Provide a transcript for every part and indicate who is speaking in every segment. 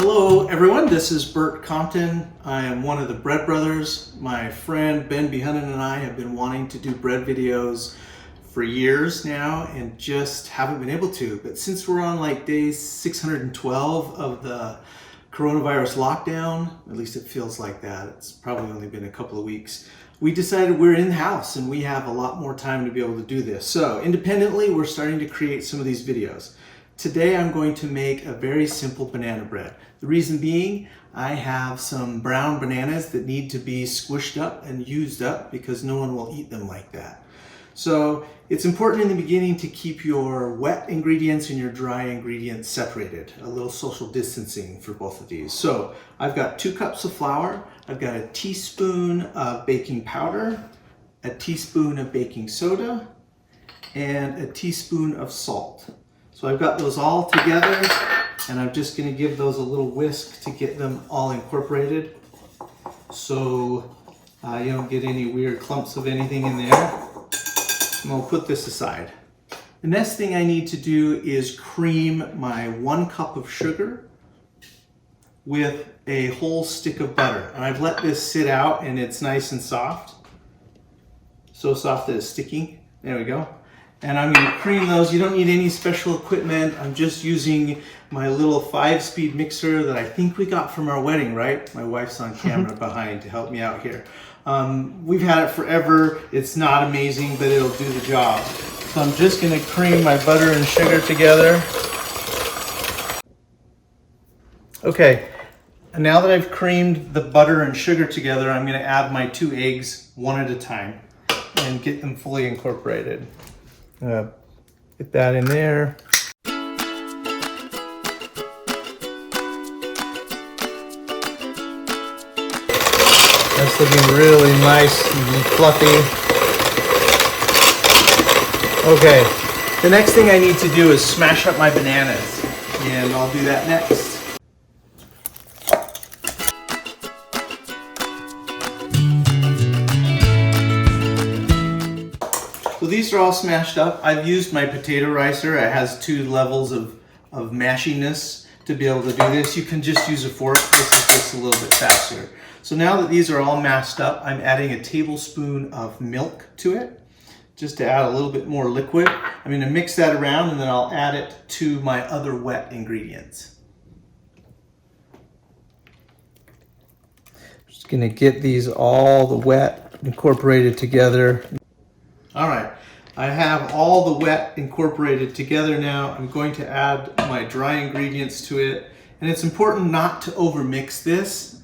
Speaker 1: Hello everyone, this is Bert Compton. I am one of the Bread Brothers. My friend Ben Behunnen and I have been wanting to do bread videos for years now and just haven't been able to. But since we're on like day 612 of the coronavirus lockdown, at least it feels like that, it's probably only been a couple of weeks, we decided we're in the house and we have a lot more time to be able to do this. So independently, we're starting to create some of these videos. Today I'm going to make a very simple banana bread. The reason being, I have some brown bananas that need to be squished up and used up because no one will eat them like that. So it's important in the beginning to keep your wet ingredients and your dry ingredients separated. A little social distancing for both of these. So I've got 2 cups of flour, I've got a teaspoon of baking powder, a teaspoon of baking soda, and a teaspoon of salt. So I've got those all together and I'm just going to give those a little whisk to get them all incorporated so you don't get any weird clumps of anything in there. And we'll put this aside. The next thing I need to do is cream my 1 cup of sugar with a whole stick of butter. And I've let this sit out and it's nice and soft. So soft that it's sticking. There we go. And I'm going to cream those. You don't need any special equipment. I'm just using my little 5-speed mixer that I think we got from our wedding, right? My wife's on camera behind to help me out here. We've had it forever. It's not amazing, but it'll do the job. So I'm just going to cream my butter and sugar together. Okay, and now that I've creamed the butter and sugar together, I'm going to add my 2 eggs one at a time and get them fully incorporated. Get that in there. That's looking really nice and fluffy. Okay, the next thing I need to do is smash up my bananas, and I'll do that next. So these are all smashed up. I've used my potato ricer. It has 2 levels of mashiness to be able to do this. You can just use a fork. This is just a little bit faster. So now that these are all mashed up, I'm adding a tablespoon of milk to it, just to add a little bit more liquid. I'm going to mix that around and then I'll add it to my other wet ingredients. Just going to get these all the wet incorporated together. All right, I have all the wet incorporated together now. I'm going to add my dry ingredients to it. And it's important not to overmix this,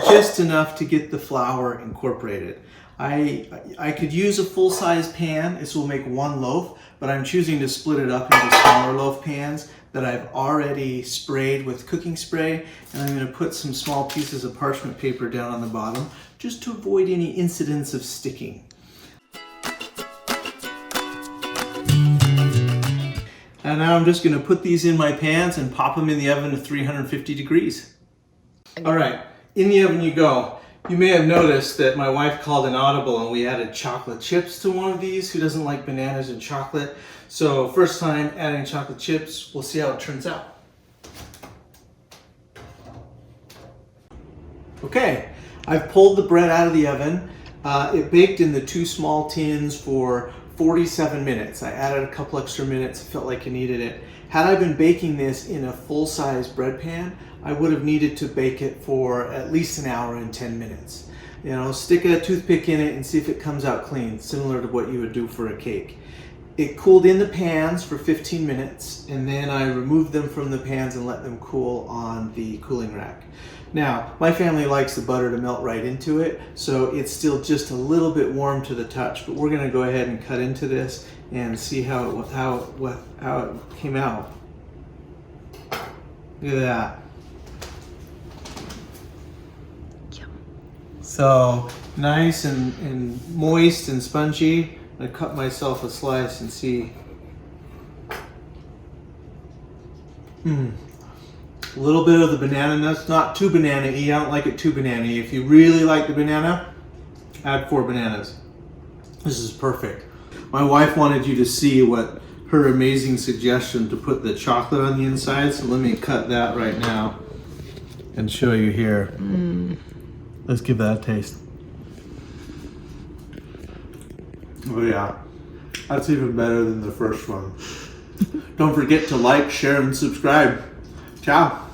Speaker 1: just enough to get the flour incorporated. I could use a full-size pan. This will make 1 loaf, but I'm choosing to split it up into smaller loaf pans that I've already sprayed with cooking spray. And I'm going to put some small pieces of parchment paper down on the bottom just to avoid any incidents of sticking. And now I'm just going to put these in my pans and pop them in the oven to 350 degrees. All right, in the oven you go. You may have noticed that my wife called an audible and we added chocolate chips to one of these. Who doesn't like bananas and chocolate? So first time adding chocolate chips, we'll see how it turns out. Okay, I've pulled the bread out of the oven. It baked in the 2 small tins for 47 minutes. I added a couple extra minutes, felt like I needed it. Had I been baking this in a full-size bread pan, I would have needed to bake it for at least 1 hour and 10 minutes. You know, stick a toothpick in it and see if it comes out clean, similar to what you would do for a cake. It cooled in the pans for 15 minutes, and then I removed them from the pans and let them cool on the cooling rack. Now, my family likes the butter to melt right into it, so it's still just a little bit warm to the touch, but we're gonna go ahead and cut into this and see how it came out. Look at that. So nice and moist and spongy. I'm gonna cut myself a slice and see. A little bit of the banana nuts, not too banana-y. I don't like it too banana-y. If you really like the banana, add 4 bananas. This is perfect. My wife wanted you to see what her amazing suggestion to put the chocolate on the inside, so let me cut that right now. and show you here. Let's give that a taste. Oh yeah, that's even better than the first one. Don't forget to like, share, and subscribe. Ciao.